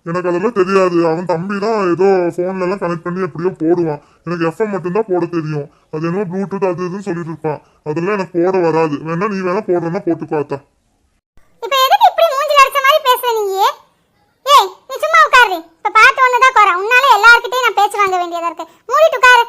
எனக்கு அதெல்லாம் தெரியாது. அவன் தம்பி தான் ஏதோ போன்ல எல்லாம் கனெக்ட் பண்ணி எப்படியோ போடுவான். எனக்கு எஃப்எம் மட்டும்தான் போட தெரியும். அது என்ன ப்ளூடூத் அது இதுன்னு சொல்லிட்டு இருப்பான். அதெல்லாம் எனக்கு போட வராது. வேணா நீ வேணா போடுறேன்னா போட்டு பார்த்தா. இப்போ எதுக்கு இப்படி மூஞ்சில அடிச்ச மாதிரி பேசுற நீ? ஏய் நீ சும்மா உட்காரு. இப்ப பார்த்து ஒண்ணுதான் குறை. உன்னால எல்லார்கிட்டயும் நான் பேச்சு வாங்க வேண்டியதா இருக்கு. மூடிட்டு உட்காரு.